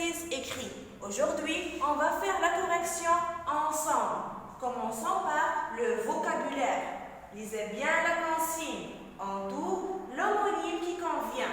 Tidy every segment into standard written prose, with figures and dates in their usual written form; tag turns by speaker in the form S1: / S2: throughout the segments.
S1: l'exercice écrit. Aujourd'hui, on va faire la correction ensemble. Commençons par le vocabulaire. Lisez bien la consigne. Entoure l'homonyme qui convient.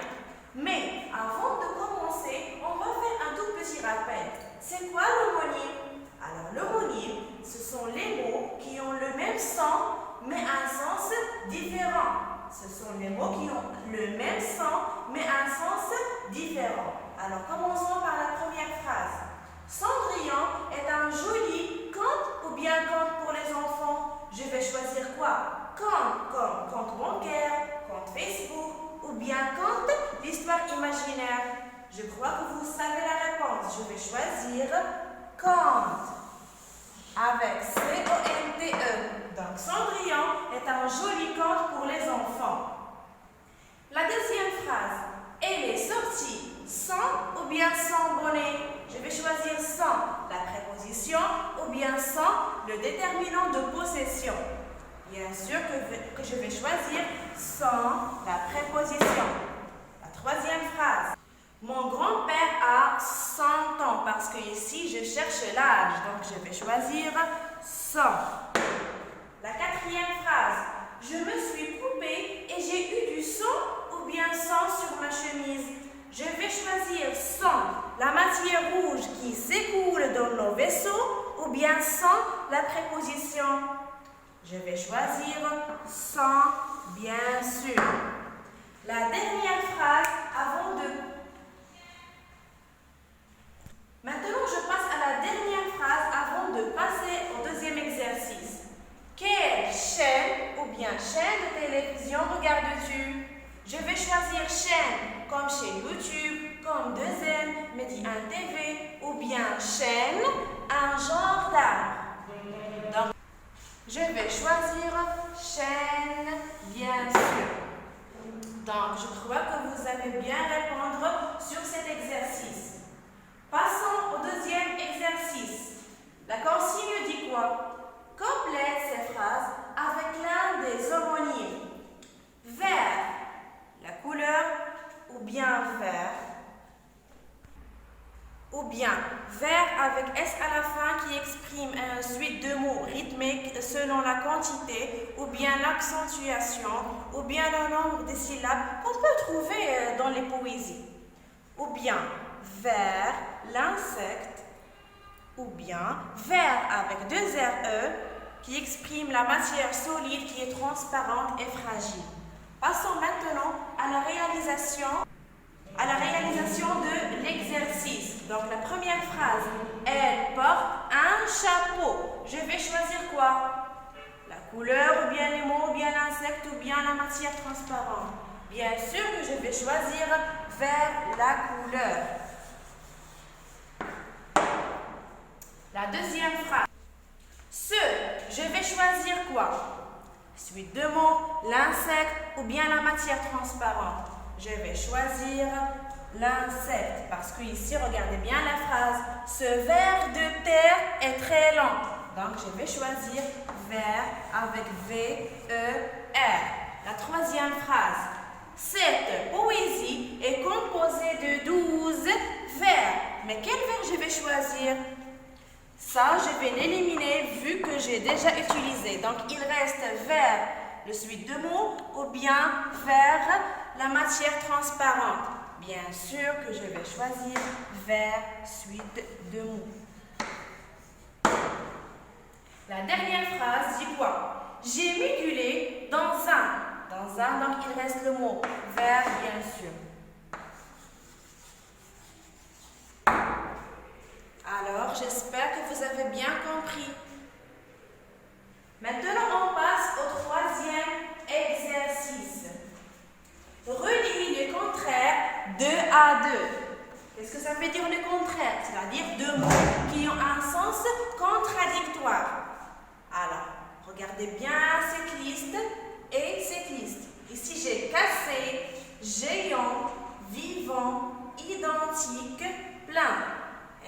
S1: Mais avant de commencer, on va faire un tout petit rappel. C'est quoi l'homonyme? Alors l'homonyme, ce sont les mots qui ont le même sens, mais un sens différent. Ce sont les mots qui ont le même sens, mais un sens différent. Alors commençons par la première phrase. Cendrillon est un joli conte ou bien conte pour les enfants. Je vais choisir quoi? Conte comme compte bancaire, compte Facebook ou bien conte l'histoire imaginaire. Je crois que vous savez la réponse. Je vais choisir conte avec C-O-N-T-E. Donc Cendrillon est un joli conte pour les enfants. La deuxième phrase. Elle est sortie sans ou bien sans bonnet. Je vais choisir sans la préposition ou bien sans le déterminant de possession. Bien sûr que je vais choisir sans la préposition. La troisième phrase. Mon grand-père a 100 ans parce que ici je cherche l'âge. Donc je vais choisir sans. La quatrième phrase. Je me suis coupée et j'ai eu du sang ou bien sang sur ma chemise. Je vais choisir sans la matière rouge qui s'écoule dans nos vaisseaux ou bien sans la préposition. Je vais choisir sans, bien sûr. La dernière phrase avant de... Maintenant, je passe à la dernière phrase avant de passer au deuxième exercice. Quelle chaîne ou bien chaîne de télévision regardes-tu? Je vais choisir chaîne comme chez YouTube, comme 2M, Medi 1 TV ou bien chaîne, un genre d'art. Donc, je vais choisir chaîne, bien sûr. Donc, je crois que vous allez bien répondre sur cet exercice. Passons au deuxième exercice. La consigne dit quoi? Complète ces phrases avec l'un des homonymes. Vert, la couleur, ou bien vert, ou bien vert avec S à la fin qui exprime une suite de mots rythmiques selon la quantité, ou bien l'accentuation, ou bien le nombre de syllabes qu'on peut trouver dans les poésies. Ou bien vert, l'insecte, ou bien vert avec deux RE qui exprime la matière solide qui est transparente et fragile. Passons maintenant à la réalisation de l'exercice. Donc la première phrase, elle porte un chapeau. Je vais choisir quoi? La couleur, ou bien les mots, ou bien l'insecte, ou bien la matière transparente. Bien sûr que je vais choisir vers la couleur. La deuxième phrase. Je vais choisir quoi? Suite de mots, l'insecte ou bien la matière transparente. Je vais choisir l'insecte parce que ici, regardez bien la phrase. Ce ver de terre est très lent. Donc, je vais choisir ver avec V-E-R. La troisième phrase. Cette poésie est composée de 12 vers. Mais quel vers je vais choisir? Ça, je vais l'éliminer vu que j'ai déjà utilisé. Donc, il reste vers le suite de mots ou bien vers la matière transparente. Bien sûr que je vais choisir vers suite de mots. La dernière phrase dit quoi? J'ai mis du lait dans un, donc il reste le mot vers, bien sûr. Alors, j'espère que vous avez bien compris. Maintenant, on passe au troisième exercice. Relie les contraires 2 à 2. Qu'est-ce que ça veut dire le contraire? C'est-à-dire deux mots qui ont un sens contradictoire. Alors, regardez bien cette liste et cette liste. Ici, j'ai cassé, géant, vivant, identique, plein.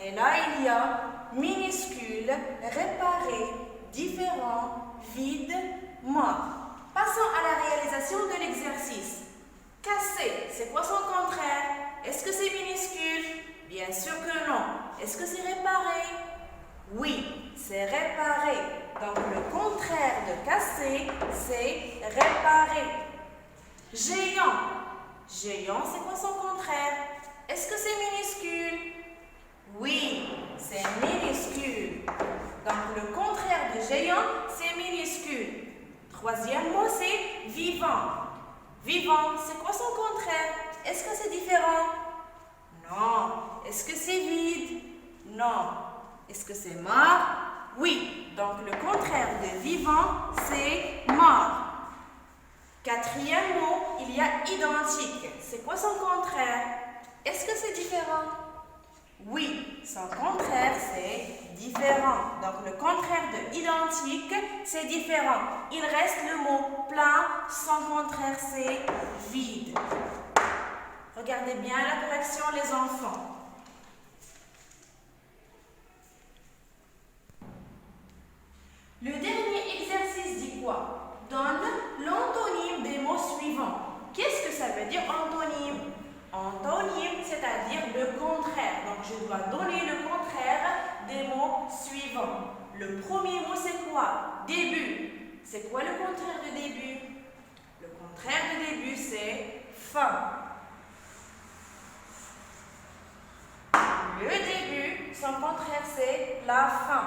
S1: Et là, il y a minuscule, réparé, différent, vide, mort. Passons à la réalisation de l'exercice. Cassé, c'est quoi son contraire? Est-ce que c'est minuscule? Bien sûr que non. Est-ce que c'est réparé? Oui, c'est réparé. Donc le contraire de cassé, c'est réparé. Géant. Géant, c'est quoi son contraire? Est-ce que c'est minuscule? Oui, c'est minuscule. Donc le contraire de géant, c'est minuscule. Troisième mot, c'est vivant. Vivant, c'est quoi son contraire? Est-ce que c'est différent? Non. Est-ce que c'est vide? Non. Est-ce que c'est mort? Oui. Donc le contraire de vivant, c'est mort. Quatrième mot, il y a identique. C'est quoi son contraire? Est-ce que c'est différent? Oui, son contraire, c'est différent. Donc, le contraire de identique, c'est différent. Il reste le mot plein, son contraire, c'est vide. Regardez bien la correction, les enfants. Le dernier exercice dit quoi? Donne l'antonyme des mots suivants. Qu'est-ce que ça veut dire antonyme? Antonyme, c'est-à-dire le contraire. Donc, je dois donner le contraire des mots suivants. Le premier mot, c'est quoi? Début. C'est quoi le contraire de début? Le contraire de début, c'est fin. Le début, son contraire, c'est la fin.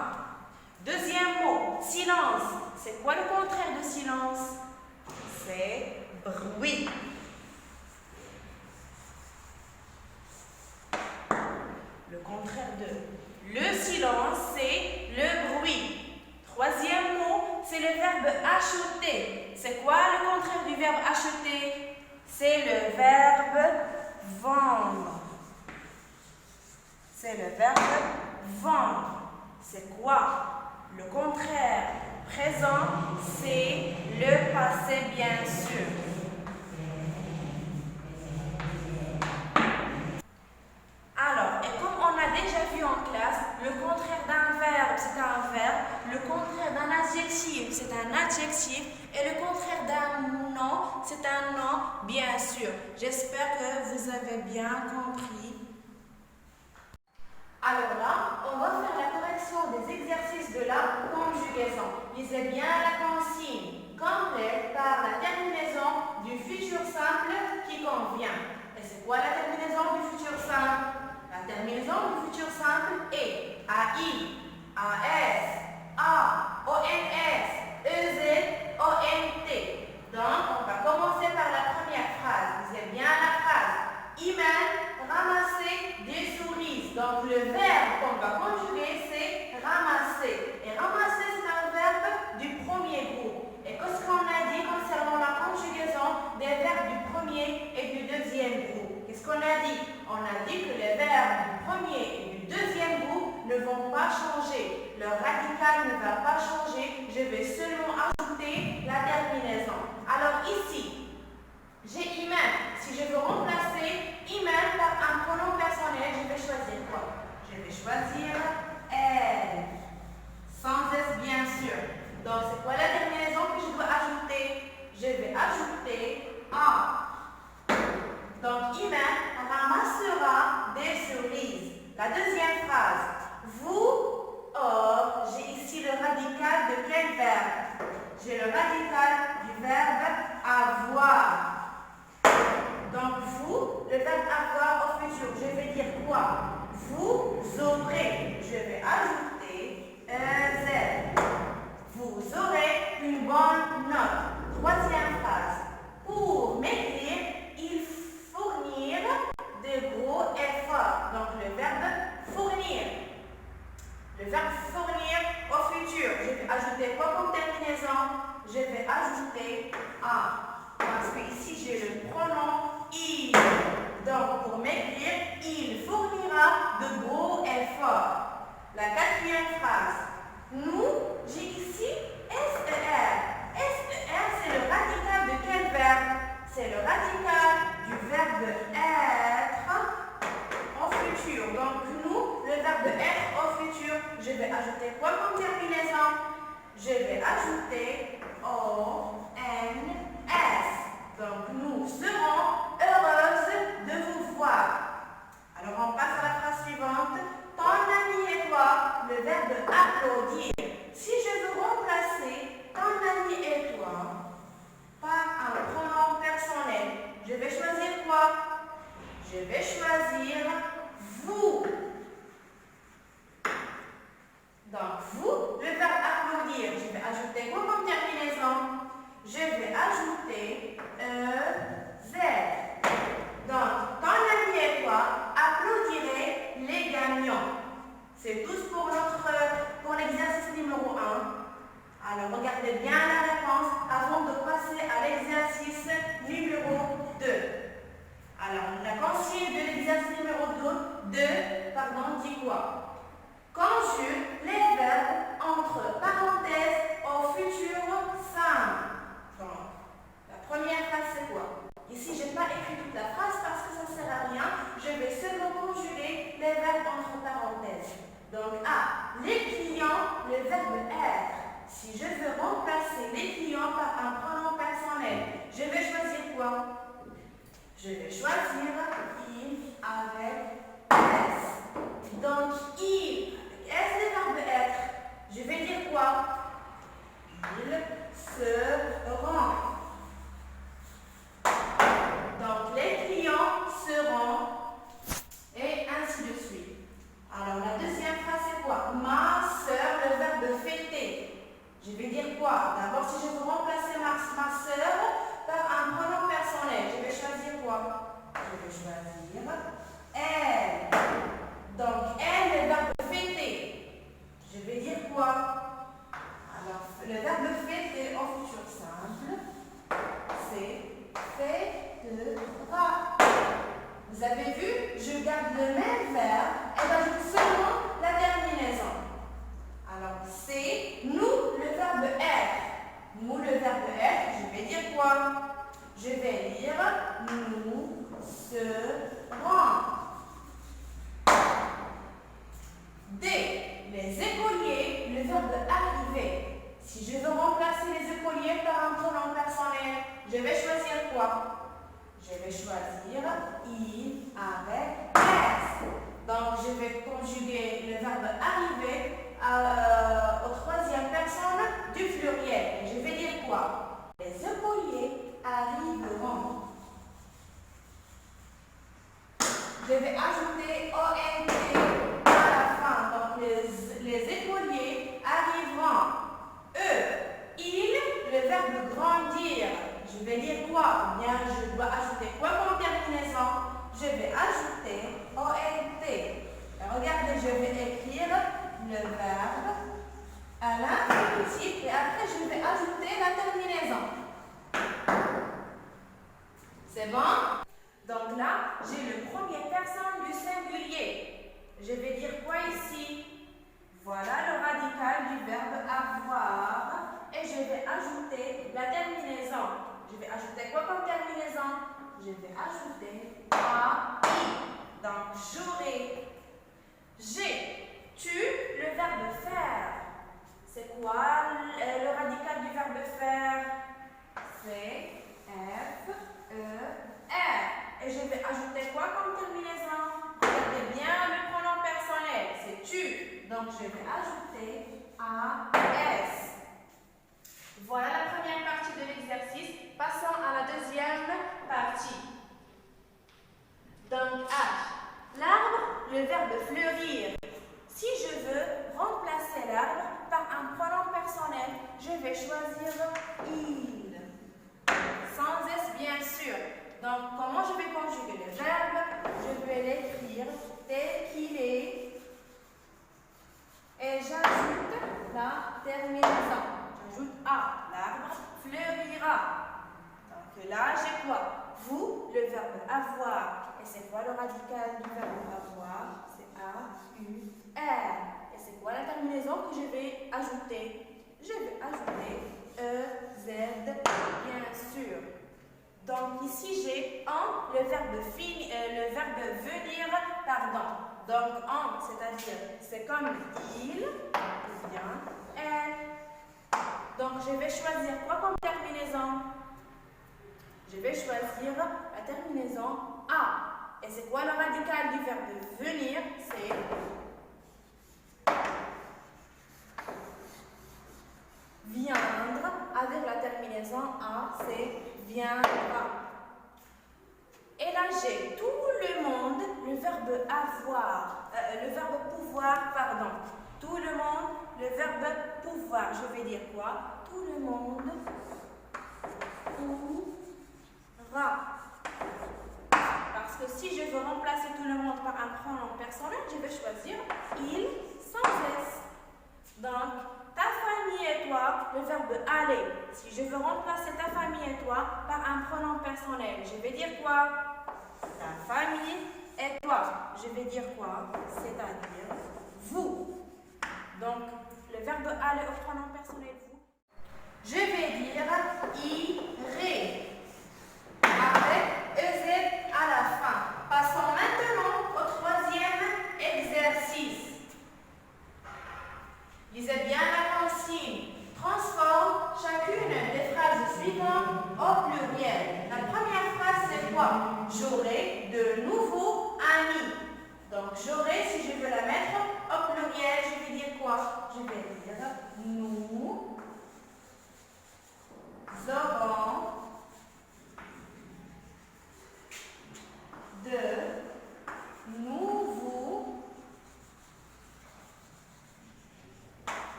S1: Deuxième mot, silence. C'est quoi le contraire de silence? C'est bruit. Le contraire de le silence, c'est le bruit. Troisième mot, c'est le verbe acheter. C'est quoi le contraire du verbe acheter? C'est le verbe vendre. C'est le verbe vendre. C'est quoi? Le contraire présent, c'est le passé, bien sûr. Alors, et comme on a déjà vu en classe, le contraire d'un verbe, c'est un verbe. Le contraire d'un adjectif, c'est un adjectif. Et le contraire d'un nom, c'est un nom, bien sûr. J'espère que vous avez bien compris. Alors là, on va faire la correction des exercices de la conjugaison. Lisez bien la consigne. Complète par la terminaison du futur simple qui convient. Et c'est quoi la terminaison du futur simple? La terminaison du futur simple est AI, AS, A, ONS, EZ, ONT. Donc, on va commencer par la première phrase. Lisez bien la phrase. Iman ramasser des cerises. Donc, le verbe qu'on va conjuguer, c'est ramasser. Et ramasser, c'est un verbe du premier groupe. Et qu'est-ce qu'on a dit concernant la conjugaison des verbes du premier et du deuxième groupe? Qu'est-ce qu'on a dit? On a dit que les verbes du premier et du deuxième groupe ne vont pas changer. Leur radical ne va pas changer. Je vais seulement ajouter la terminaison. Alors ici, j'ai Iman. Si je veux remplacer Iman par un pronom personnel, je vais choisir quoi? Je vais choisir elle. Sans S, bien sûr. Donc, c'est quoi la terminaison que je dois ajouter? Je vais ajouter A. Donc, Iman ramassera des cerises. La deuxième phrase. Vous, or, j'ai ici le radical de quel verbe? J'ai le radical du verbe avoir. Donc, vous, le verbe avoir au futur, je vais dire quoi? Vous aurez. Je vais ajouter EZ. Vous aurez une bonne note. Troisième phrase. Pour m'écrire, il fournir de gros efforts. Donc, le verbe fournir. Le verbe fournir au futur. Je vais ajouter quoi comme terminaison? Je vais ajouter A. Parce que ici, j'ai le pronom il. Donc, pour m'écrire, il fournira de gros efforts. La quatrième phrase. Nous, j'ai ici SER. SER, c'est le radical de quel verbe? C'est le radical du verbe être au futur. Donc, nous, le verbe être au futur, je vais ajouter quoi comme terminaison? Je vais ajouter ONS. Donc, nous serons heureuses de vous voir. Alors, on passe à la phrase suivante. Ton je vais choisir vous. Donc, vous, le verbe applaudir, je vais ajouter quoi comme terminaison? Je vais ajouter Z. Donc, ton ami et toi applaudirez les gagnants. C'est tout pour l'exercice numéro 1. Alors, regardez bien la réponse avant de passer à l'exercice numéro 2. Alors, la consigne de l'exercice numéro 2, dit quoi? Conjugue les verbes entre parenthèses au futur simple. Donc, la première phrase, c'est quoi? Ici, je n'ai pas écrit toute la phrase parce que ça ne sert à rien. Je vais seulement conjuguer les verbes entre parenthèses. Donc, A, les clients, le verbe être. Si je veux remplacer les clients par un pronom personnel, je vais choisir quoi? Je vais choisir il avec S. Donc, il, est-ce le verbe être? Je vais dire quoi? Il se rend. Donc, les clients seront et ainsi de suite. Alors, la deuxième phrase, c'est quoi? Ma soeur, le verbe fêter. Je vais dire quoi? D'abord, si je veux remplacer ma soeur par un pronom personnel, je vais choisir quoi? Je vais choisir elle. Donc, elle, le verbe fêter. Je vais dire quoi? Alors, le verbe fêter au futur simple, c'est fêtera. Vous avez vu? Je garde le même verbe et j'ajoute seulement la terminaison. Alors, c'est nous, le verbe être. Nous, le verbe être, je vais dire quoi? Je vais dire nous serons. D, les écoliers, le verbe arriver. Si je veux remplacer les écoliers par un pronom personnel, je vais choisir quoi? Je vais choisir il avec S. Donc, je vais conjuguer le verbe arriver aux troisième personne du pluriel. Et je vais dire quoi? Les écoliers arriveront. Je vais ajouter ONT à la fin. Donc, les écoliers arriveront. Il, le verbe grandir. Je vais dire quoi? Bien, je dois ajouter quoi comme terminaison? Je vais ajouter ONT. Regardez, je vais écrire le verbe à l'infinitif et après je vais ajouter la terminaison. C'est bon? Donc là, j'ai le première personne du singulier. Je vais dire quoi ici? Voilà le radical du verbe avoir et je vais ajouter la terminaison. Je vais ajouter quoi comme terminaison? Je vais ajouter AI. Donc, j'aurai. J'ai. Tu, le verbe faire. C'est quoi le radical du verbe faire? C'est F, E, R. Et je vais ajouter quoi comme terminaison? Regardez bien le pronom personnel. C'est tu. Donc, je vais ajouter AS. Voilà la première partie de l'exercice. Passons à la deuxième partie. Donc, H. L'arbre, le verbe fleurir. Si je veux remplacer l'arbre par un pronom personnel, je vais choisir il. Sans S, bien sûr. Donc, comment je vais conjuguer le verbe? Je vais l'écrire tel qu'il est. Et j'ajoute la terminaison. J'ajoute A. L'arbre fleurira. Donc là, j'ai quoi? Vous, le verbe avoir. Et c'est quoi le radical du verbe avoir? C'est A-U-R. Et c'est quoi la terminaison que je vais ajouter? Je vais ajouter E-Z, bien sûr. Donc ici, j'ai en, le verbe venir, pardon. Donc en, c'est-à-dire, c'est comme il, ou bien elle. Donc je vais choisir quoi comme terminaison? Je vais choisir la terminaison A. Et c'est quoi le radical du verbe venir? C'est viendre. Avec la terminaison A, c'est viendra. Et là, j'ai tout le monde, le verbe avoir, le verbe pouvoir, pardon. Tout le monde, le verbe pouvoir. Je vais dire quoi? Tout le monde pourra. Parce que si je veux remplacer tout le monde par un pronom personnel, je vais choisir il sans S. Donc, ta famille et toi, le verbe aller. Si je veux remplacer ta famille et toi par un pronom personnel, je vais dire quoi? Ta famille et toi. Je vais dire quoi? C'est-à-dire vous. Donc, le verbe aller au pronom personnel vous. Je vais dire irai. Avec EZ à la fin. Passons maintenant au troisième exercice. Lisez bien la consigne. Transforme chacune des phrases suivantes au pluriel. La première phrase, c'est quoi? J'aurai de nouveaux amis. Donc, j'aurai, si je veux la mettre au pluriel, je vais dire quoi? Je vais dire nous aurons de nouveaux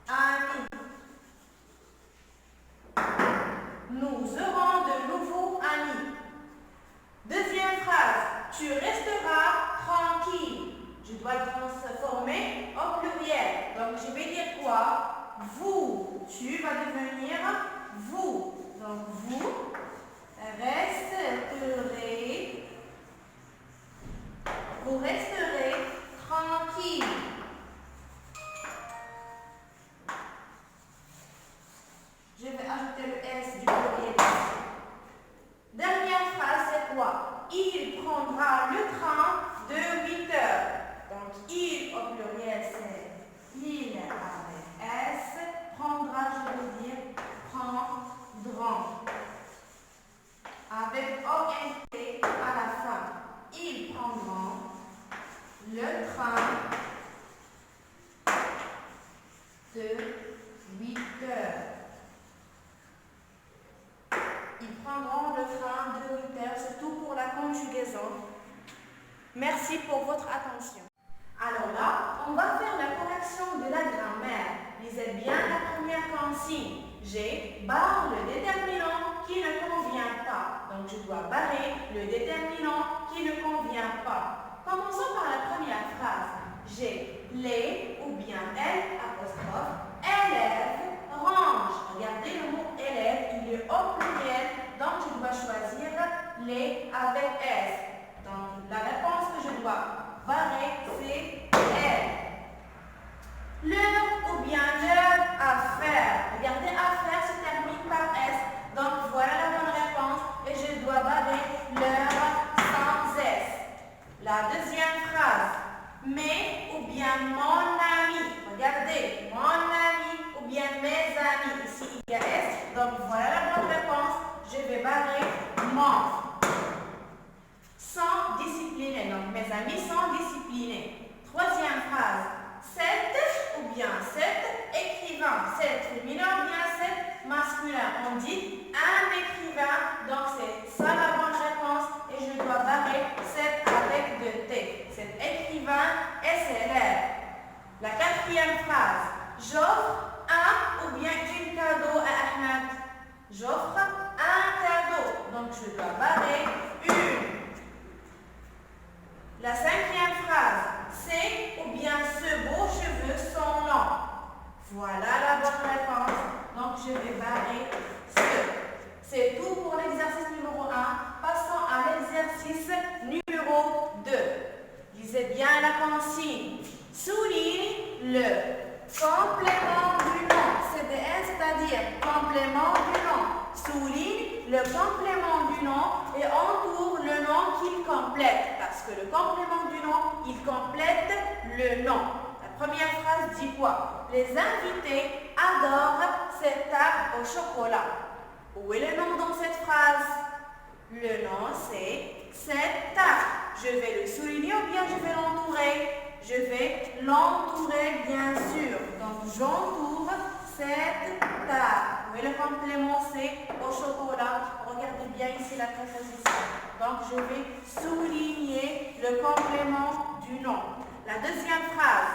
S1: amis. Nous aurons de nouveaux amis. Deuxième phrase, tu resteras tranquille. Je dois le transformer au pluriel. Donc, je vais dire quoi? Vous. Tu vas devenir vous. Donc, vous resterez tranquille. Je vais ajouter le S du pluriel. Dernière phrase, c'est quoi? Il prendra le train de 8 heures. Donc, il au pluriel, c'est il avec S. Prendra, je veux dire prendront. Avec ONT à la fin. Ils prendront le train de 8 heures. Ils prendront le train de 8 heures. C'est tout pour la conjugaison. Merci pour votre attention. Alors là, on va faire la correction de la grammaire. Lisez bien la première consigne. J'ai barre le déterminant qui ne convient pas. Donc je dois barrer le déterminant qui ne convient pas. Commençons par la première phrase. J'ai les ou bien elle apostrophe élève range. Regardez le mot élève, il est au pluriel, donc je dois choisir les avec S. Donc la réponse que je dois barrer, c'est elle. L'heure ou bien l'heure à faire. Regardez, à faire se termine par S. Donc voilà la bonne réponse et je dois barrer l'heure sans S. La deuxième phrase. Mes ou bien mon ami. Regardez, mon ami ou bien mes amis. Ici il y a S. Donc voilà la bonne réponse. Je vais barrer mon. Sans discipliner. Donc mes amis sont disciplinés. Troisième phrase. 7 ou bien 7 écrivains. 7 féminin ou bien 7 masculin. On dit un écrivain. Donc c'est ça la bonne réponse. Et je dois barrer 7 avec 2 T. 7 écrivains et c'est l'air. La quatrième phrase. J'offre un ou bien une cadeau à Ahmed. J'offre un cadeau. Donc je dois barrer une. La cinquième phrase. C'est ou bien ce beau cheveu son nom. Voilà la bonne réponse. Donc je vais barrer ce. C'est tout pour l'exercice numéro 1. Passons à l'exercice numéro 2. Lisez bien la consigne. Souligne le complément du nom. CDN, c'est-à-dire complément du nom. Souligne le complément du nom et entoure le nom qu'il complète. Parce que le complément du nom, il complète le nom. La première phrase dit quoi? Les invités adorent cette tarte au chocolat. Où est le nom dans cette phrase? Le nom, c'est cette tarte. Je vais le souligner ou bien je vais l'entourer? Je vais l'entourer, bien sûr. Donc, j'entoure cette tarte. Où est le complément? C'est au chocolat. Regardez bien ici la préposition.
S2: Donc, je vais souligner le complément du nom. La deuxième phrase.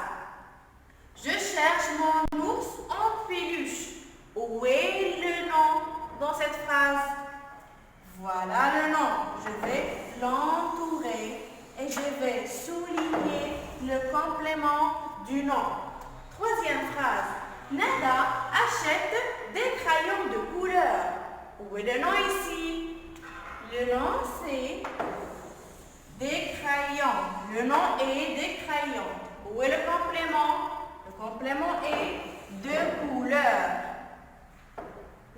S2: Je cherche mon ours en peluche. Où est le nom dans cette phrase? Voilà le nom. Je vais l'entourer et je vais souligner le complément du nom. Troisième phrase. Nada achète des crayons de couleur. Où est le nom ici? Le nom c'est des crayons. Le nom est des crayons. Où est le complément? Le complément est de couleur.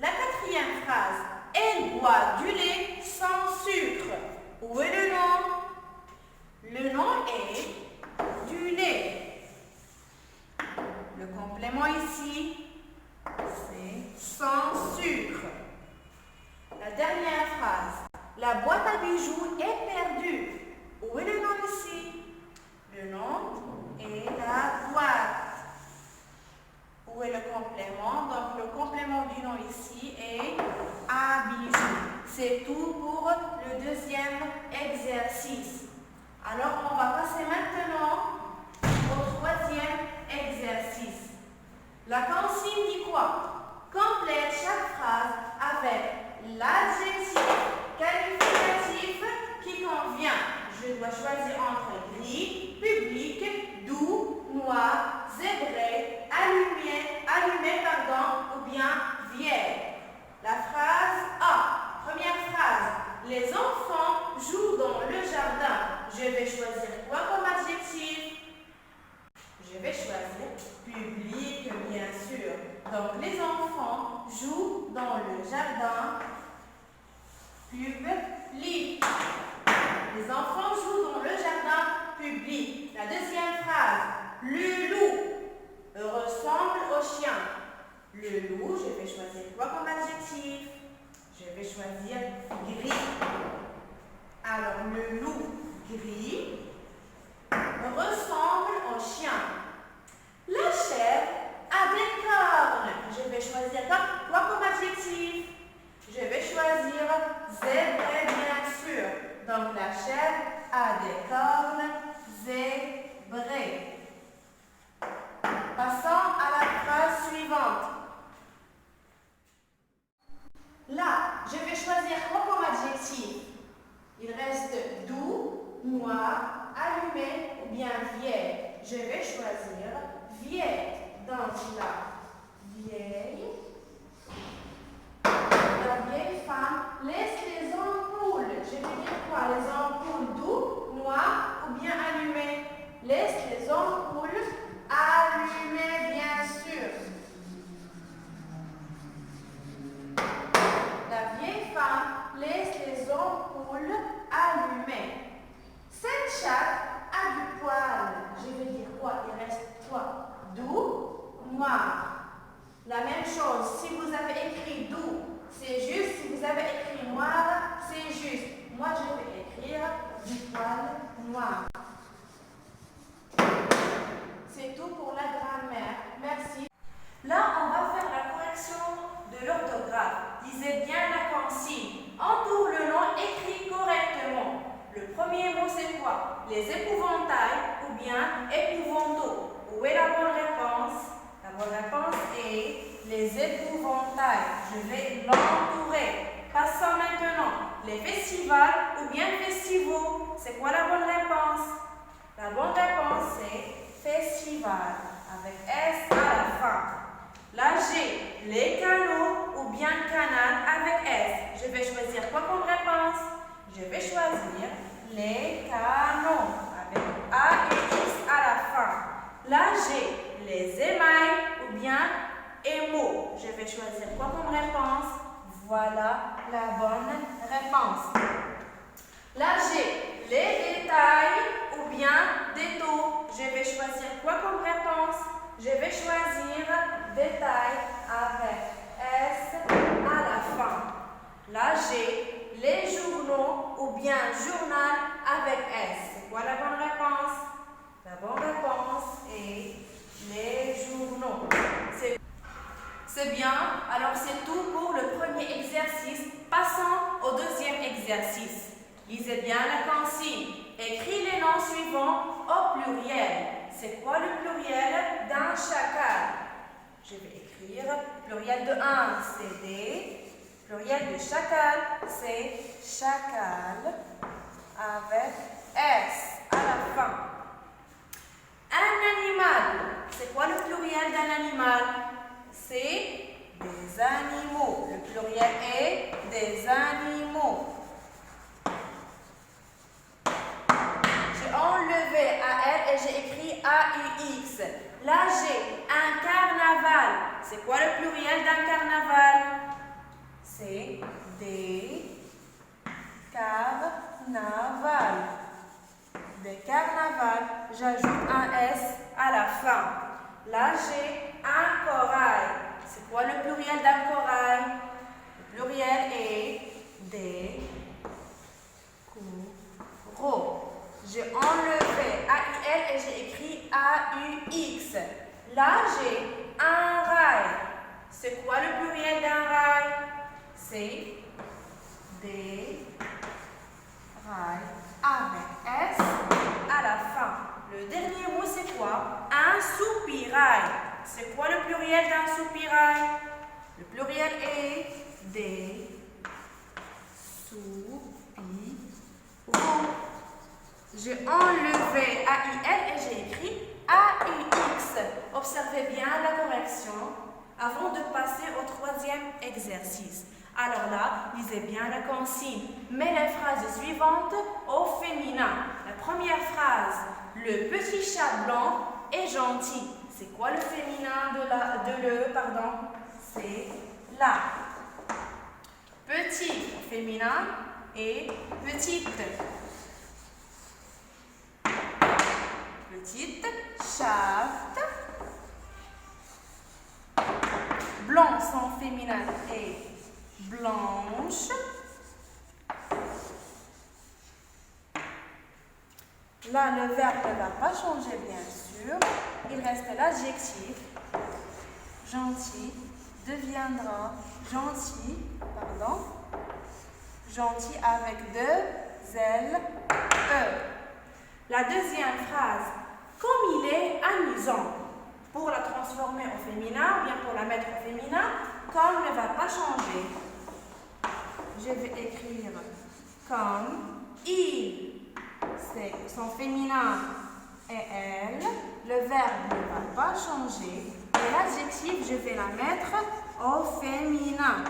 S2: La quatrième phrase. Elle boit du lait sans sucre. Où est le nom? Le nom est du lait. Le complément ici, c'est sans sucre. La dernière phrase. La boîte à bijoux est perdue. Où est le nom ici? Le nom est la boîte. Où est le complément? Donc, le complément du nom ici est à bijoux. C'est tout pour le deuxième exercice. Alors, on va passer maintenant au troisième exercice. La consigne dit quoi? Complète chaque phrase avec l'adjectif qualificatif qui convient. Je dois choisir entre gris, public, doux, noir, zébré, allumé, ou bien vieille. La phrase A. Première phrase. Les enfants jouent dans le jardin. Je vais choisir quoi comme adjectif? Je vais choisir public, bien sûr. Donc, les enfants jouent dans le jardin. Public. Les enfants jouent dans le jardin public. La deuxième phrase. Le loup ressemble au chien. Le loup, je vais choisir quoi comme adjectif? Je vais choisir gris. Alors, le loup gris ressemble au chien. La chèvre a des cornes. Je vais choisir quoi comme adjectif? Je vais choisir zébré, bien sûr. Donc, la chèvre a des cornes zébrées. Passons à la phrase suivante. Là, je vais choisir quoi comme adjectif? Il reste doux, noir, allumé ou bien vieille. Je vais choisir vieille. Donc là, vieille. La vieille femme laisse les ampoules. Je vais dire quoi? Les ampoules doux, noirs ou bien allumées? Laisse les ampoules allumées, bien sûr. La vieille femme laisse les ampoules allumées. Cette chatte a du poil. Je vais dire quoi? Il reste quoi? Doux, noir. La même chose, si vous avez écrit doux, c'est juste. Si vous avez écrit noir, c'est juste. Moi, je vais écrire du poil noir. C'est tout pour la grammaire. Merci.
S1: Là, on va faire la correction de l'orthographe. Lisez bien la consigne. Entoure le nom écrit correctement. Le premier mot, c'est quoi? Les épouvantails ou bien épouvanteaux. Où est la bonne réponse? La bonne réponse est les épouvantails. Je vais l'entourer. Passons maintenant. Les festivals ou bien festivals. C'est quoi la bonne réponse? La bonne réponse c'est festival avec S à la fin. La G, les canaux ou bien canal avec S. Je vais choisir quoi comme réponse? Je vais choisir les canaux avec A et X à la fin. La G, les émails ou bien émaux. Je vais choisir quoi comme réponse? Voilà la bonne réponse. La G, les détails ou bien détails. Je vais choisir quoi comme réponse? Je vais choisir détail avec S à la fin. La G, les journaux ou bien journal avec S. C'est quoi la bonne réponse? La bonne réponse est les journaux. C'est bien. Alors c'est tout pour le premier exercice. Passons au deuxième exercice. Lisez bien la consigne. Écris les noms suivants au pluriel. C'est quoi le pluriel d'un chacal? Je vais écrire pluriel de 1, c'est des. Pluriel de chacal, c'est chacal avec S à la fin. Un animal, c'est quoi le pluriel d'un animal? C'est des animaux. Le pluriel est des animaux. J'ai enlevé AL et j'ai écrit AUX. Là, j'ai un carnaval. C'est quoi le pluriel d'un carnaval? C'est des carnavals. Des carnavals. J'ajoute un S à la fin. Là, j'ai un corail. C'est quoi le pluriel d'un corail? Le pluriel est des coraux. J'ai enlevé AIL et j'ai écrit AUX. Là, j'ai un rail. C'est quoi le pluriel d'un rail? C'est des rails avec S à la fin. Le dernier mot, c'est quoi? Un soupirail. C'est quoi le pluriel d'un soupirail? Le pluriel est des soupiraux. J'ai enlevé AIL et j'ai écrit AUX. Observez bien la correction avant de passer au troisième exercice. Alors là, lisez bien la consigne. Mets les phrases suivantes au féminin. La première phrase, le petit chat blanc est gentil. C'est quoi le féminin C'est la. Petit au féminin et petite. Petite chatte. Blanc son féminin est blanche. Là, le verbe ne va pas changer, bien sûr. Il reste l'adjectif. Gentil deviendra gentil, gentil avec deux L, E. La deuxième phrase, comme il est amusant. Pour la transformer au féminin, ou bien pour la mettre au féminin, comme ne va pas changer. Je vais écrire comme il, c'est son féminin et elle. Le verbe ne va pas changer. Et l'adjectif, je vais la mettre au féminin.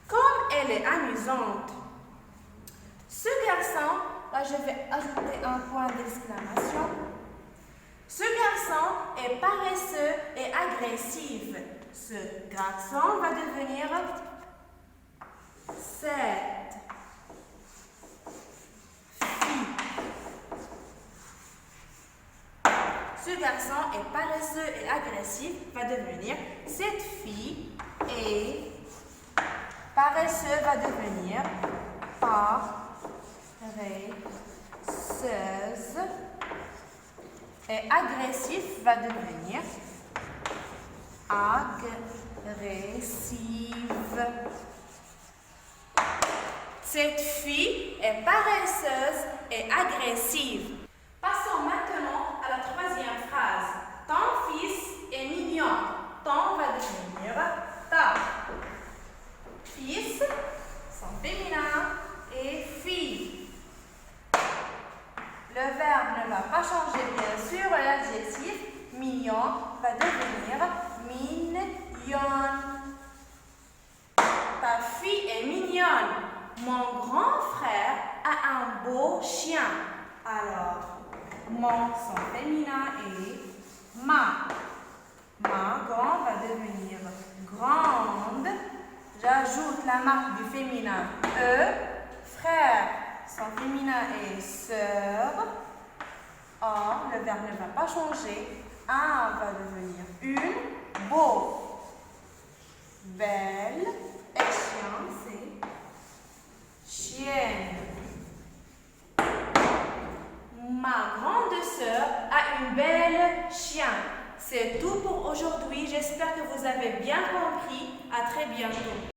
S1: Comme elle est amusante. Ce garçon, là je vais ajouter un point d'exclamation. Ce garçon est paresseux et agressif. Ce garçon va devenir cette fille. Ce garçon est paresseux et agressif va devenir cette fille. Et paresseux va devenir paresseuse. Et agressif va devenir agressive. Cette fille est paresseuse et agressive. Passons maintenant à la troisième phrase. Ton fils est mignon. Ton va devenir ta. Fils, son féminin, et fille. Le verbe ne va pas changer, bien sûr. L'adjectif mignon va devenir mignonne. Ta fille est mignonne. Mon grand frère a un beau chien. Alors, mon son féminin est ma. Ma grand va devenir grande. J'ajoute la marque du féminin E. Frère, son féminin est sœur. Or, le verbe ne va pas changer. Un va devenir une. Beau. Belle. Et chien, c'est chienne. Ma grande sœur a une belle chien. C'est tout pour aujourd'hui. J'espère que vous avez bien compris. À très bientôt.